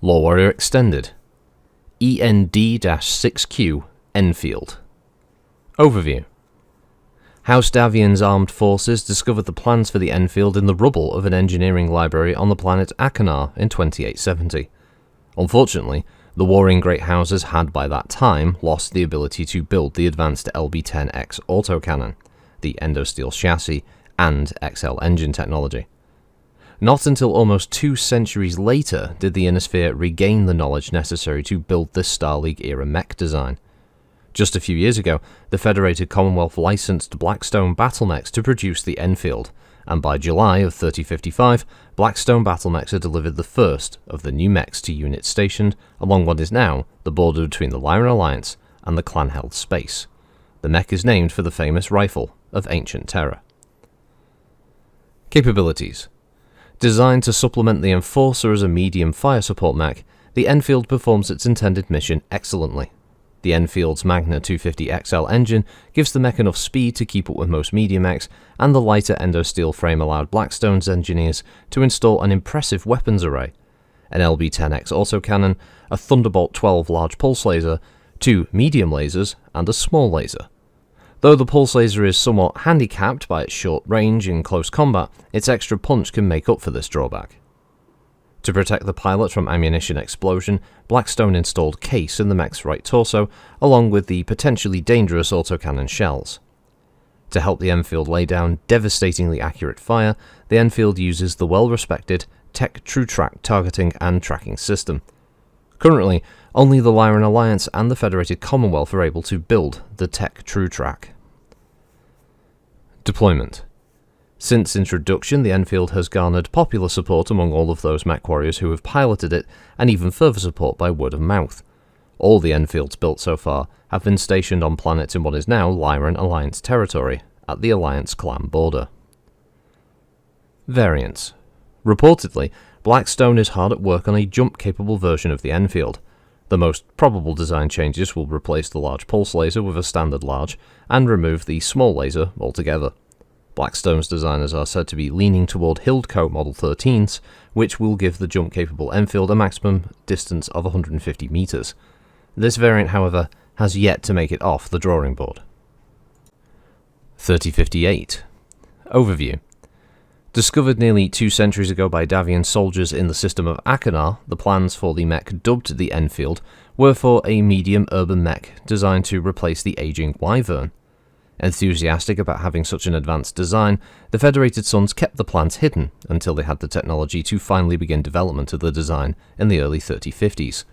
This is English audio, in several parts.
LoreWarrior Extended END-6Q Enfield. Overview. House Davian's armed forces discovered the plans for the Enfield in the rubble of an engineering library on the planet Akanar in 2870. Unfortunately, the warring great houses had by that time lost the ability to build the advanced LB-10X autocannon, the endosteel chassis, and XL engine technology. Not until almost 2 centuries later did the Innosphere regain the knowledge necessary to build this Star League-era mech design. Just a few years ago, the Federated Commonwealth licensed Blackstone Battlemechs to produce the Enfield, and by July of 3055, Blackstone Battlemechs had delivered the first of the new mechs to units stationed along what is now the border between the Lyran Alliance and the clan-held space. The mech is named for the famous rifle of ancient Terra. Capabilities. Designed to supplement the Enforcer as a medium fire support mech, the Enfield performs its intended mission excellently. The Enfield's Magna 250XL engine gives the mech enough speed to keep up with most medium mechs, and the lighter endosteel frame allowed Blackstone's engineers to install an impressive weapons array: an LB-10X autocannon, a Thunderbolt 12 large pulse laser, 2 medium lasers, and a small laser. Though the pulse laser is somewhat handicapped by its short range in close combat, its extra punch can make up for this drawback. To protect the pilot from ammunition explosion, Blackstone installed case in the mech's right torso, along with the potentially dangerous autocannon shells. To help the Enfield lay down devastatingly accurate fire, the Enfield uses the well-respected Tech True Track targeting and tracking system. Currently, only the Lyran Alliance and the Federated Commonwealth are able to build the Tech True Track. Deployment. Since introduction, the Enfield has garnered popular support among all of those mech warriors who have piloted it, and even further support by word of mouth. All the Enfields built so far have been stationed on planets in what is now Lyran Alliance territory, at the Alliance clan border. Variants. Reportedly, Blackstone is hard at work on a jump-capable version of the Enfield. The most probable design changes will replace the large pulse laser with a standard large, and remove the small laser altogether. Blackstone's designers are said to be leaning toward Hildco Model 13s, which will give the jump-capable Enfield a maximum distance of 150 meters. This variant, however, has yet to make it off the drawing board. 3058. Overview. Discovered nearly 2 centuries ago by Davian soldiers in the system of Akanar, the plans for the mech dubbed the Enfield were for a medium urban mech designed to replace the aging Wyvern. Enthusiastic about having such an advanced design, the Federated Sons kept the plans hidden until they had the technology to finally begin development of the design in the early 3050s.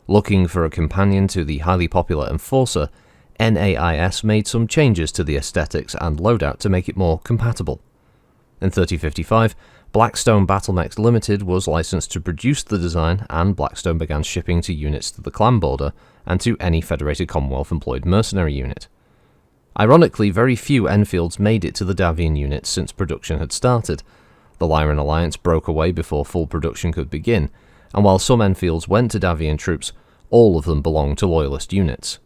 Looking for a companion to the highly popular Enforcer, NAIS made some changes to the aesthetics and loadout to make it more compatible. In 3055, Blackstone Battlemechs Limited was licensed to produce the design, and Blackstone began shipping to units to the clan border and to any Federated Commonwealth employed mercenary unit. Ironically, very few Enfields made it to the Davian units since production had started. The Lyran Alliance broke away before full production could begin, and while some Enfields went to Davian troops, all of them belonged to Loyalist units.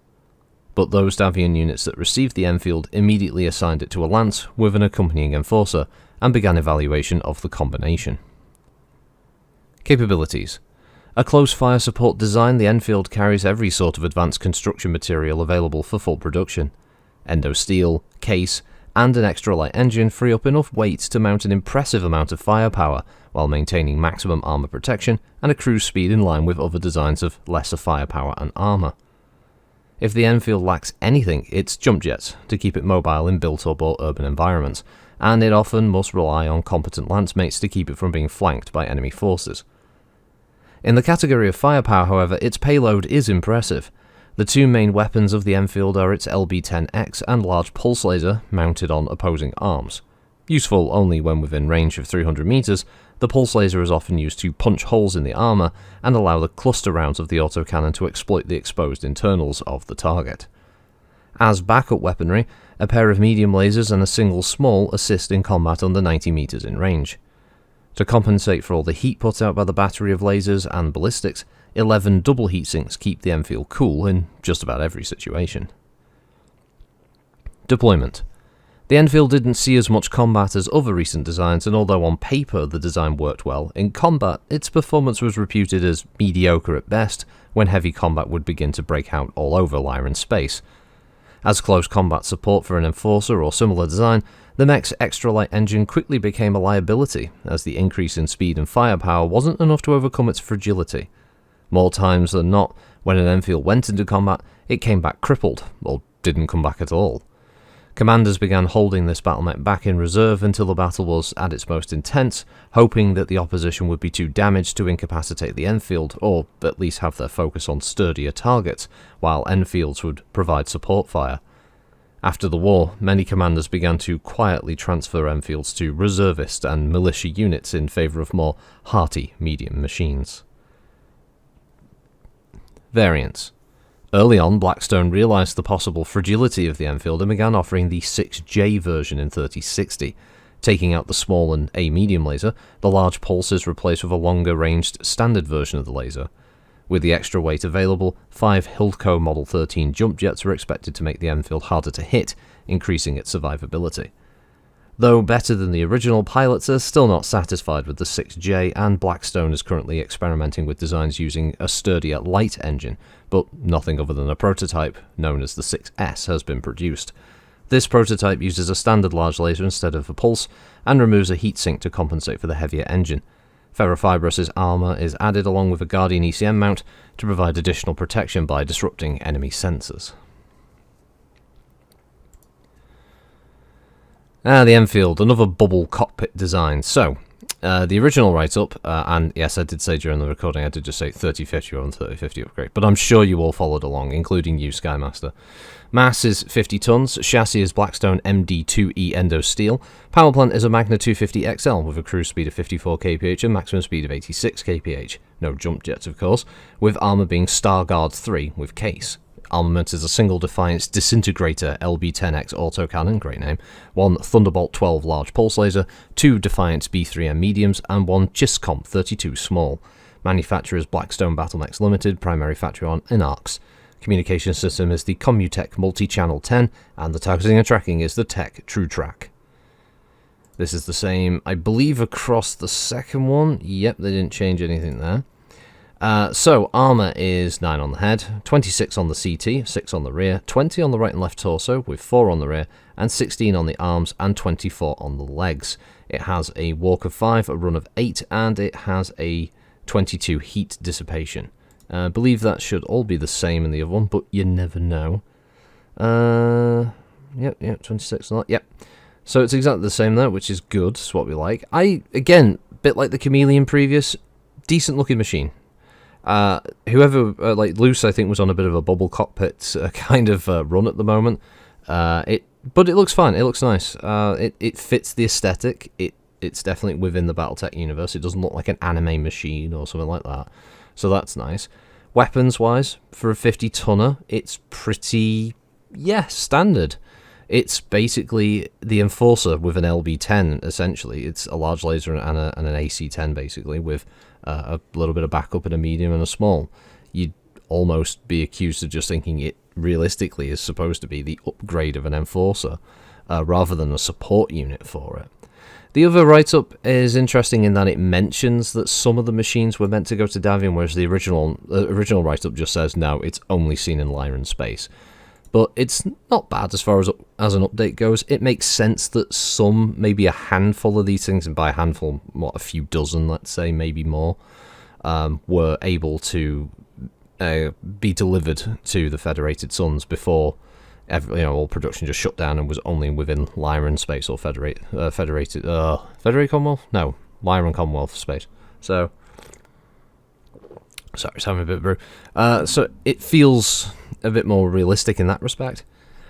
But those Davian units that received the Enfield immediately assigned it to a lance with an accompanying Enforcer, and began evaluation of the combination. Capabilities. A close fire support design, the Enfield carries every sort of advanced construction material available for full production. Endosteel, case, and an extra light engine free up enough weight to mount an impressive amount of firepower, while maintaining maximum armor protection and a cruise speed in line with other designs of lesser firepower and armor. If the Enfield lacks anything, it's jump jets to keep it mobile in built-up or urban environments, and it often must rely on competent lancemates to keep it from being flanked by enemy forces. In the category of firepower, however, its payload is impressive. The 2 main weapons of the Enfield are its LB-10X and large pulse laser mounted on opposing arms. Useful only when within range of 300 meters, the pulse laser is often used to punch holes in the armor and allow the cluster rounds of the autocannon to exploit the exposed internals of the target. As backup weaponry, a pair of medium lasers and a single small assist in combat under 90 meters in range. To compensate for all the heat put out by the battery of lasers and ballistics, 11 double heatsinks keep the Enfield cool in just about every situation. Deployment. The Enfield didn't see as much combat as other recent designs, and although on paper the design worked well, in combat its performance was reputed as mediocre at best when heavy combat would begin to break out all over Lyran space. As close combat support for an Enforcer or similar design, the mech's extra-light engine quickly became a liability, as the increase in speed and firepower wasn't enough to overcome its fragility. More times than not, when an Enfield went into combat, it came back crippled, or didn't come back at all. Commanders began holding this battle mech back in reserve until the battle was at its most intense, hoping that the opposition would be too damaged to incapacitate the Enfield, or at least have their focus on sturdier targets, while Enfields would provide support fire. After the war, many commanders began to quietly transfer Enfields to reservist and militia units in favour of more hearty medium machines. Variants. Early on, Blackstone realised the possible fragility of the Enfield and began offering the 6J version in 3060. Taking out the small and A medium laser, the large pulse is replaced with a longer-ranged standard version of the laser. With the extra weight available, 5 Hildco Model 13 jump jets were expected to make the Enfield harder to hit, increasing its survivability. Though better than the original, pilots are still not satisfied with the 6J, and Blackstone is currently experimenting with designs using a sturdier light engine, but nothing other than a prototype, known as the 6S, has been produced. This prototype uses a standard large laser instead of a pulse, and removes a heatsink to compensate for the heavier engine. Ferrofibrous' armour is added along with a Guardian ECM mount to provide additional protection by disrupting enemy sensors. The Enfield, another bubble cockpit design. So, the original write-up, and yes, I did say during the recording, I did just say 3050 or 3050 upgrade, but I'm sure you all followed along, including you, Skymaster. Mass is 50 tons, chassis is Blackstone MD2E Endo steel, power plant is a Magna 250 XL with a cruise speed of 54 kph and maximum speed of 86 kph, no jump jets of course, with armour being Starguard 3 with case. Armament is a single Defiance Disintegrator LB-10X autocannon, great name, 1 Thunderbolt 12 large pulse laser, 2 Defiance B3M mediums, and 1 Chiscomp 32 small. Manufacturers Blackstone Battlemechs Limited, primary factory on Inarx. Communication system is the Comutech Multi-Channel 10, and the targeting and tracking is the Tech TrueTrack. This is the same, I believe, across the second one. Yep, they didn't change anything there. So, armour is 9 on the head, 26 on the CT, 6 on the rear, 20 on the right and left torso, with 4 on the rear, and 16 on the arms, and 24 on the legs. It has a walk of 5, a run of 8, and it has a 22 heat dissipation. I believe that should all be the same in the other one, but you never know. Yep, 26 on that, yep. So it's exactly the same there, which is good, it's what we like. Again, bit like the Chameleon previous, decent looking machine. Whoever, like Luce, I think, was on a bit of a bubble cockpit kind of run at the moment. But it looks fine. It looks nice. It fits the aesthetic. It's definitely within the BattleTech universe. It doesn't look like an anime machine or something like that. So that's nice. Weapons-wise, for a 50-tonner, it's pretty, standard. It's basically the Enforcer with an LB-10, essentially. It's a large laser and an AC-10, basically, with a little bit of backup in a medium and a small. You'd almost be accused of just thinking it realistically is supposed to be the upgrade of an Enforcer, rather than a support unit for it. The other write-up is interesting in that it mentions that some of the machines were meant to go to Davion, whereas the original write-up just says, no, it's only seen in Lyran space. But it's not bad as far as an update goes. It makes sense that some, maybe a handful of these things, and by a handful, a few dozen, let's say, maybe more, were able to be delivered to the Federated Suns before all production just shut down and was only within Lyran space or Federated Commonwealth? No, Lyran Commonwealth space. So, sorry, it's having a bit of brew. So it feels a bit more realistic in that respect.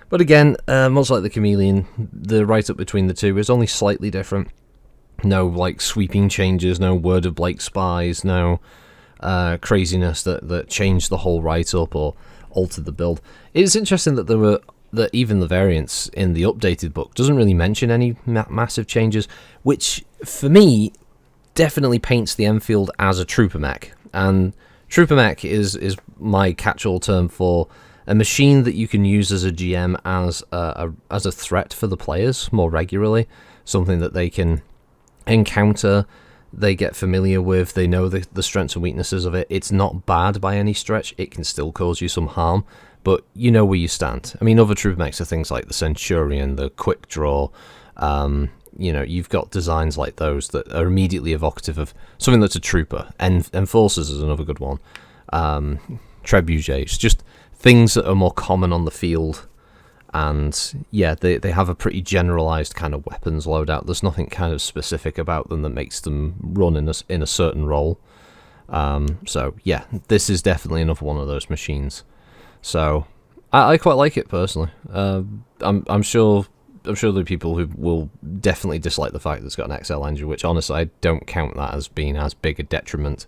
But again, much like the Chameleon, the write-up between the two is only slightly different. No, sweeping changes, no word of Blake spies, no craziness that changed the whole write-up or altered the build. It's interesting that even the variants in the updated book doesn't really mention any massive changes, which, for me, definitely paints the Enfield as a trooper mech. And trooper mech is my catch-all term for a machine that you can use as a GM as a threat for the players more regularly, something that they can encounter, they get familiar with, they know the strengths and weaknesses of it. It's not bad by any stretch. It can still cause you some harm, but you know where you stand. I mean, other troop mechs are things like the Centurion, the Quick Draw. You know, you've got designs like those that are immediately evocative of something that's a trooper. Enforcers is another good one. Trebuchets, just things that are more common on the field. And yeah, they have a pretty generalized kind of weapons loadout. There's nothing kind of specific about them that makes them run in a certain role. So yeah, this is definitely another one of those machines. So I quite like it personally. I'm sure there are people who will definitely dislike the fact that it's got an XL engine, which honestly I don't count that as being as big a detriment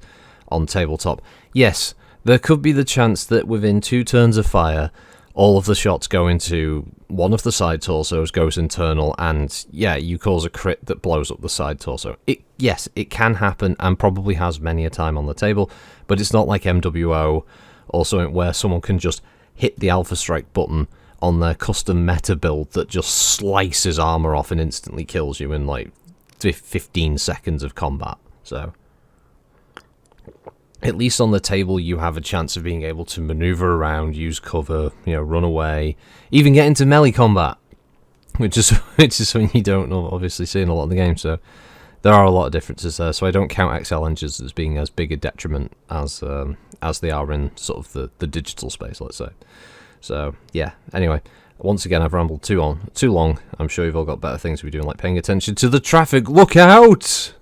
on tabletop. Yes, there could be the chance that within 2 turns of fire, all of the shots go into one of the side torsos, goes internal, and yeah, you cause a crit that blows up the side torso. Yes, it can happen, and probably has many a time on the table, but it's not like MWO or something where someone can just hit the Alpha Strike button on their custom meta build that just slices armor off and instantly kills you in like 15 seconds of combat. So at least on the table you have a chance of being able to maneuver around, use cover, you know, run away, even get into melee combat, which is something you don't obviously see in a lot of the game. So there are a lot of differences there. So I don't count XL engines as being as big a detriment as they are in sort of the digital space, let's say. So yeah, anyway, once again I've rambled too long. I'm sure you've all got better things to be doing, like paying attention to the traffic. Look out!